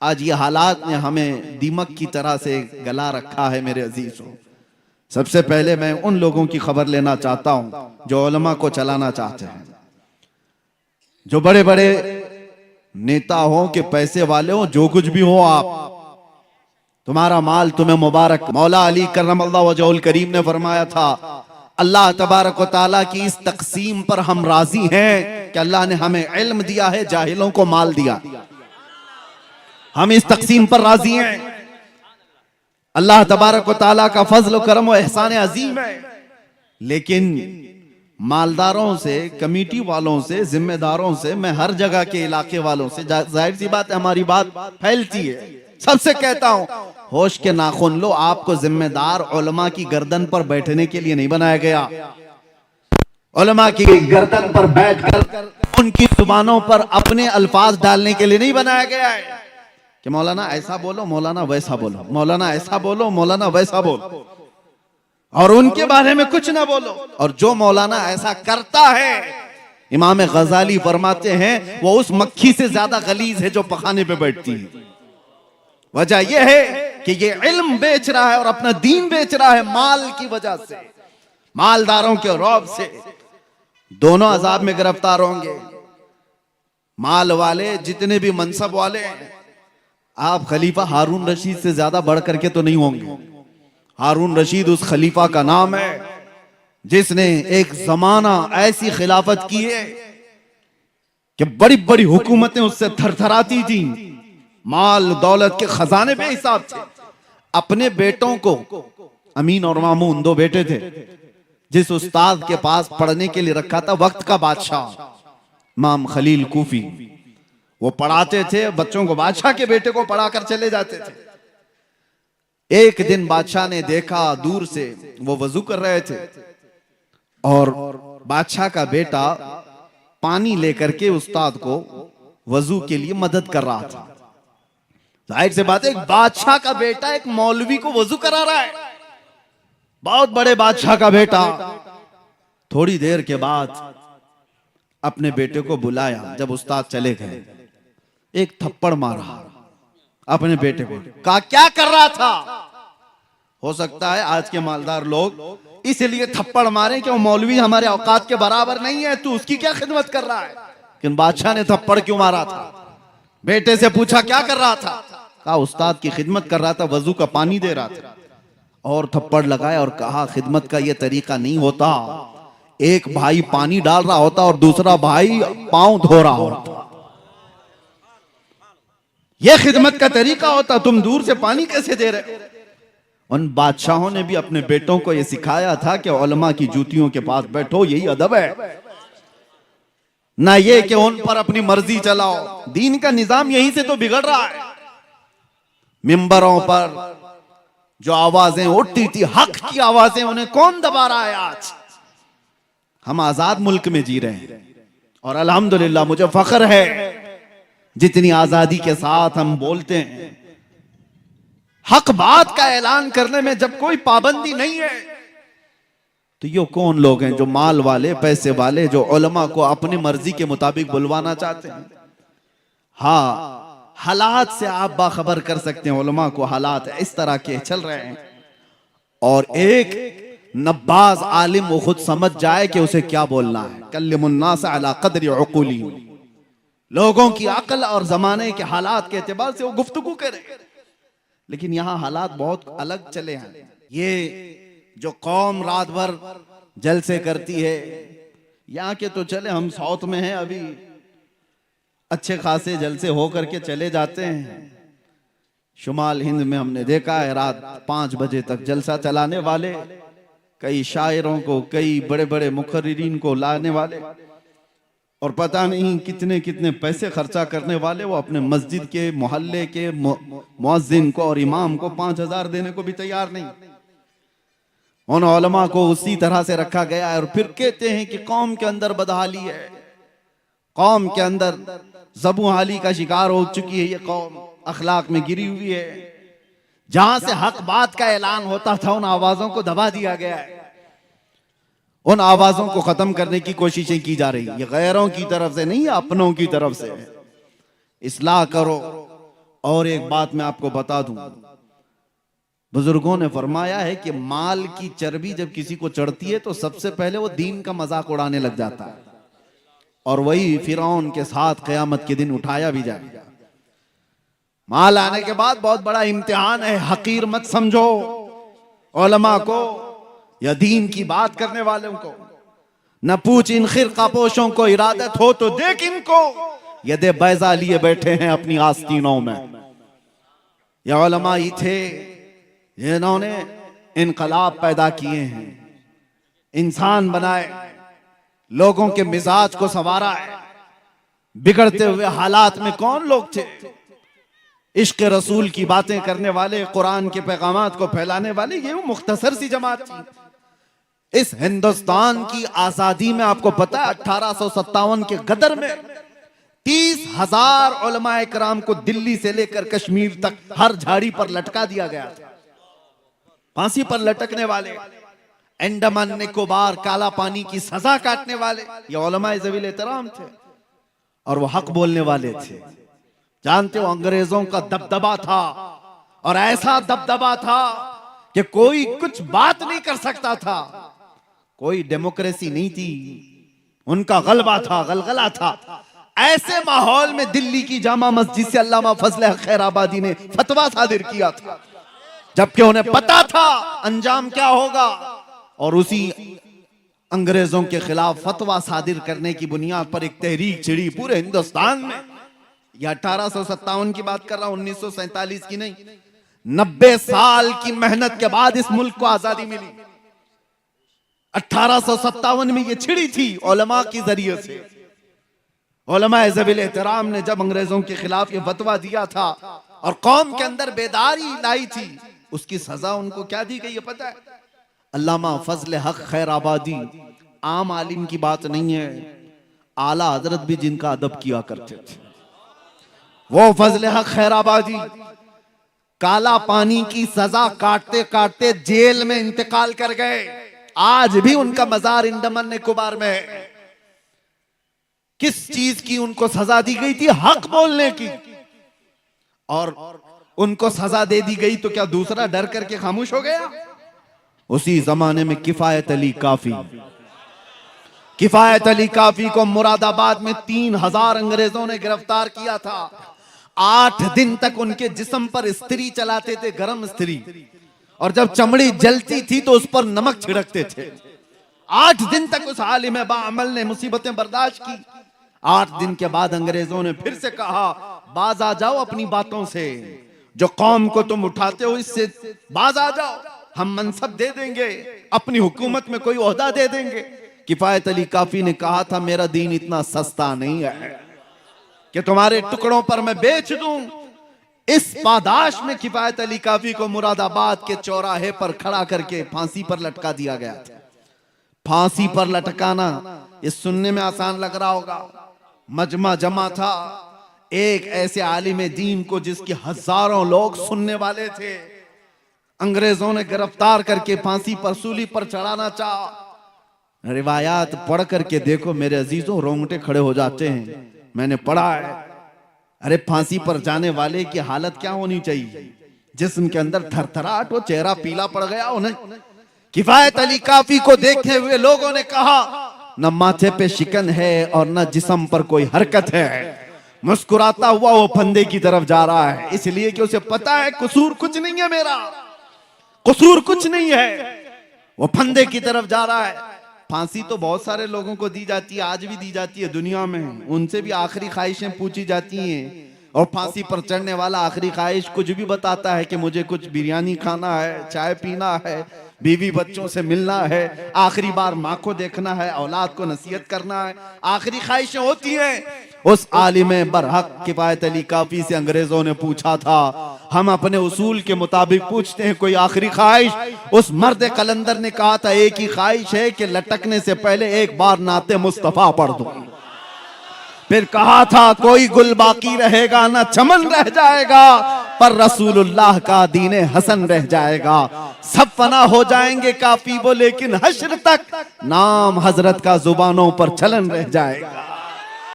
आज ये हालात ने हमें दीमक की तरह से गला रखा है। मेरे अजीजों, सबसे पहले मैं उन लोगों की खबर लेना चाहता हूं जो उलमा को चलाना चाहते हैं, जो बड़े बड़े नेता हो कि पैसे वाले हो, जो कुछ भी हो, आप तुम्हारा माल तुम्हें मुबारक। मौला अली करमल्लाहु वजहुल करीम ने फरमाया था, अल्लाह तबारक व तआला की इस तकसीम पर हम राजी हैं कि अल्लाह ने हमें इल्म दिया है, जाहिलों को माल दिया। हम इस तकसीम पर राजी हैं। अल्लाह तबारक व तआला का फजल करम व एहसान अजीम है। लेकिन मालदारों से, कमेटी वालों से, जिम्मेदारों से, मैं हर जगह के इलाके वालों से, जाहिर सी बात है हमारी बात फैलती है, सबसे कहता हूं, होश के नाखून लो। आपको जिम्मेदार उलमा की गर्दन पर बैठने के लिए नहीं बनाया गया। उलमा की गर्दन पर बैठकर उनकी जुबानों पर अपने अल्फाज डालने के लिए नहीं बनाया गया है कि मौलाना ऐसा बोलो, मौलाना वैसा बोलो, मौलाना ऐसा बोलो, मौलाना वैसा बोलो, और उनके बारे में कुछ ना बोलो। और जो मौलाना ऐसा करता है, इमाम गजाली फरमाते हैं, वो उस मक्खी से ज्यादा गलीज है जो पखाने पे बैठती है। वजह यह है कि ये इल्म बेच रहा है और अपना दीन बेच रहा है माल की वजह से, मालदारों के रौब से। दोनों अजाब में गिरफ्तार होंगे। माल वाले जितने भी मनसब वाले हैं, आप खलीफा हारून रशीद से ज्यादा बढ़ करके तो नहीं होंगे। हारून रशीद उस खलीफा का नाम है जिसने एक जमाना ऐसी खिलाफत की है कि बड़ी बड़ी हुकूमतें उससे थरथराती थी। माल दौलत के खजाने बेहिसाब थे। अपने बेटों को, अमीन और मामून दो बेटे थे, जिस उस्ताद के पास पढ़ने के लिए रखा था वक्त का बादशाह इमाम खलील कूफी, वो पढ़ाते थे बच्चों को, बादशाह के बेटे को पढ़ाकर चले जाते थे। एक दिन बादशाह ने देखा दूर से, वो वजू कर रहे थे और बादशाह का बेटा पानी लेकर के उस्ताद को वजू के लिए मदद कर रहा था। जाहिर से बात है, एक बादशाह का बेटा एक मौलवी को वजू करा रहा है, बहुत बड़े बादशाह का बेटा। थोड़ी देर के बाद अपने बेटे को बुलाया। जब उस्ताद चले गए, एक थप्पड़ मारा अपने बेटे को। कहा क्या कर रहा था? हो सकता है आज के मालदार लोग इसलिए थप्पड़ मारे कि वो मौलवी हमारे औकात के बराबर नहीं है, तू उसकी क्या खिदमत कर रहा है। लेकिन बादशाह ने थप्पड़ क्यों मारा था? बेटे से पूछा क्या कर रहा था? कहा उस्ताद की खिदमत कर रहा था, वजू का पानी दे रहा था। और थप्पड़ लगाया और कहा खिदमत का यह तरीका नहीं होता। एक भाई पानी डाल रहा होता और दूसरा भाई पांव धो रहा होता, यह खिदमत का तरीका होता। तुम दूर से पानी कैसे दे रहे हो? उन बादशाहों ने भी अपने बेटों को यह सिखाया था कि उलमा की जूतियों के पास बैठो, यही अदब है, ना ये कि उन पर अपनी मर्जी चलाओ। दीन का निजाम यहीं से तो बिगड़ रहा है। मिंबरों पर जो आवाजें उठती थी, हक की आवाजें, उन्हें कौन दबा रहा है? आज हम आजाद मुल्क में जी रहे हैं और अल्हम्दुलिल्लाह मुझे फख्र है जितनी आजादी के साथ हम बोलते हैं। हक बात का ऐलान करने में जब कोई पाबंदी नहीं है, तो ये कौन लोग हैं जो माल वाले, पैसे वाले, जो उलमा को अपनी मर्जी के मुताबिक बुलवाना चाहते हैं? हाँ, हालात से आप बाखबर कर सकते हैं उलमा को। हालात इस तरह के चल रहे हैं और एक नब्बाज आलिम वो खुद समझ जाए कि उसे क्या बोलना है। कल्लिमुन्नास अला क़द्रि उक़ूली, लोगों की अक्ल और जमाने के हालात के एतबार से वो गुफ्तगू करे। लेकिन यहाँ हालात बहुत अलग चले हैं। ये जो कौम रात भर जलसे करती है, यहाँ के तो चले, हम साउथ में हैं, अभी अच्छे खासे जलसे हो करके चले जाते हैं। शुमाल हिंद में हमने देखा है रात 5 बजे तक जलसा चलाने वाले, कई शायरों को, कई बड़े बड़े मुखर्रिरीन को लाने वाले, और पता नहीं कितने कितने पैसे खर्चा करने वाले। वो अपने मस्जिद के, मोहल्ले के मुअज्जिन को और इमाम को 5,000 देने को भी तैयार नहीं। उन उलमा को उसी तरह से रखा गया है और फिर कहते हैं कि कौम के अंदर बदहाली है, कौम के अंदर ज़बू हाली का शिकार हो चुकी है, ये कौम अखलाक में गिरी हुई है। जहां से हक बात का ऐलान होता था, उन आवाजों को दबा दिया गया है। उन आवाजों को खत्म करने की कोशिशें की जा रही है। ये गैरों की तरफ से नहीं, अपनों की तरफ से। इस्लाह करो, और एक बात मैं आपको बता दूं, बुजुर्गों ने फरमाया है कि माल की चर्बी जब किसी को चढ़ती है तो सबसे पहले वो दीन का मजाक उड़ाने लग जाता है, और वही फिरौन के साथ क़यामत के दिन उठाया भी जाएगा। माल आने के बाद बहुत बड़ा इम्तिहान है, हकीर मत समझो उलमा को या दीन की बात करने वालों को। न पूछ इन खिरका पोशों को, इरादत हो तो देख इनको, यदे बैजा लिए बैठे हैं अपनी आस्तीनों में। या उलमा ही थे जिन्होंने इनकलाब पैदा किए हैं, इंसान बनाए, लोगों के मिजाज को संवारा है। बिगड़ते हुए हालात में कौन लोग थे? इश्क रसूल की बातें करने वाले, कुरान के पैगामात को फैलाने वाले, ये मुख्तसर सी जमात थी। इस हिंदुस्तान की आजादी में आपको पता है 1857 के गदर में 30,000 उलमाए कराम को दिल्ली से लेकर कश्मीर तक हर झाड़ी पर लटका दिया गया था। फांसी पर लटकने वाले, अंडमान निकोबार काला पानी की सजा काटने वाले, ये उलमाए ज़वील एहतराम थे और वो हक बोलने वाले थे। जानते हो अंग्रेजों का दबदबा था, और ऐसा दबदबा था कि कोई कुछ बात नहीं कर सकता था। कोई डेमोक्रेसी नहीं थी, उनका गलबा था, गलगला था। ऐसे माहौल में दिल्ली की जामा मस्जिद से अल्लामा फजल हक खैराबादी ने फतवा सादिर किया था, जबकि उन्हें पता था अंजाम क्या होगा। और उसी अंग्रेजों के खिलाफ फतवा सादिर करने की बुनियाद पर एक तहरीक छिड़ी पूरे हिंदुस्तान में। यह 1857 की बात कर रहा हूं, 1947 की नहीं। 90 साल की मेहनत के बाद इस मुल्क को आजादी मिली। 1857 में यह छिड़ी थी उलमा के जरिए से। उलमा ज़वील एहतराम ने जब अंग्रेजों के खिलाफ यह फतवा दिया था और कौम के अंदर बेदारी लाई थी, उसकी सजा उनको क्या दी गई है पता है? अल्लामा फजल हक खैराबादी आम आलिम की बात नहीं है, आला हजरत भी जिनका अदब किया करते थे, वो फजल हक खैराबादी काला पानी की सजा काटते काटते जेल में इंतकाल कर गए। आज भी उनका मजार अंडमान निकोबार में है। किस चीज की उनको सजा दी गई थी? हक बोलने की। और उनको सजा दे दी गई तो क्या दूसरा डर करके खामोश हो गया? उसी जमाने में किफायत अली काफी, किफायत अली काफी को मुरादाबाद में 3,000 अंग्रेजों ने गिरफ्तार किया था। 8 दिन तक उनके जिस्म पर इस्त्री चलाते थे, गरम इस्त्री, और जब चमड़ी जलती थी तो उस पर नमक छिड़कते थे। 8 दिन तक उस आलिम बाअमल ने मुसीबतें बर्दाश्त की। 8 दिन के बाद अंग्रेजों ने फिर से कहा, बाज आ जाओ अपनी बातों से, जो कौम को तुम उठाते हो इससे बाज आ जाओ, हम मनसब दे देंगे, अपनी हुकूमत में कोई ओहदा दे देंगे। किफायत अली काफी ने कहा था, मेरा दीन इतना सस्ता नहीं है कि तुम्हारे टुकड़ों पर मैं बेच दूं। इस पादाश में किफायत अली काफी को मुरादाबाद के चौराहे पर खड़ा करके फांसी पर लटका दिया गया था। फांसी पर लटकाना ये सुनने में आसान लग रहा होगा, मजमा जमा था एक ऐसे आलिम दीन को जिसके हजारों लोग सुनने वाले थे। अंग्रेजों ने गिरफ्तार करके फांसी पर सूली पर चढ़ाना चाहा। रिवायात पढ़ करके देखो मेरे अजीजों, रोंगटे खड़े हो जाते हैं। मैंने पढ़ा है, अरे फांसी पर जाने वाले की हालत क्या होनी चाहिए? जिस्म के अंदर थरथराहट हो, चेहरा पीला पड़ गया उन्हें। किफायत अली काफी को देखते हुए लोगों ने कहा, न माथे पे शिकन है और न जिस्म पर कोई हरकत है। मुस्कुराता हुआ वो फंदे की तरफ जा रहा है, इसलिए कि उसे पता है कसूर कुछ नहीं है, मेरा कसूर कुछ नहीं है। वो फंदे की तरफ जा रहा है। फांसी तो बहुत सारे लोगों को दी जाती है, आज भी दी जाती है दुनिया में। उनसे भी आखिरी ख्वाहिशें पूछी जाती हैं, और फांसी पर चढ़ने वाला आखिरी ख्वाहिश कुछ भी बताता है कि मुझे कुछ बिरयानी खाना है, चाय पीना है, बीवी बच्चों से मिलना है, आखिरी बार माँ को देखना है, औलाद को नसीहत करना है, आखिरी ख्वाहिशें होती हैं। उस आलिम बरहक किफायत अली काफी से अंग्रेजों ने पूछा था, हम अपने उसूल के मुताबिक पूछते हैं कोई आखिरी ख्वाहिश? उस मर्द कलंदर ने कहा था, एक ही ख्वाहिश है कि लटकने से पहले एक बार नाते मुस्तफा पढ़ दो। फिर कहा था, कोई गुल बाकी रहेगा ना चमन रह जाएगा, पर रसूलुल्लाह का दीने हसन रह जाएगा। सब फना हो जाएंगे काफी वो, लेकिन हश्र तक नाम हजरत का जुबानों पर चलन रह जाएगा।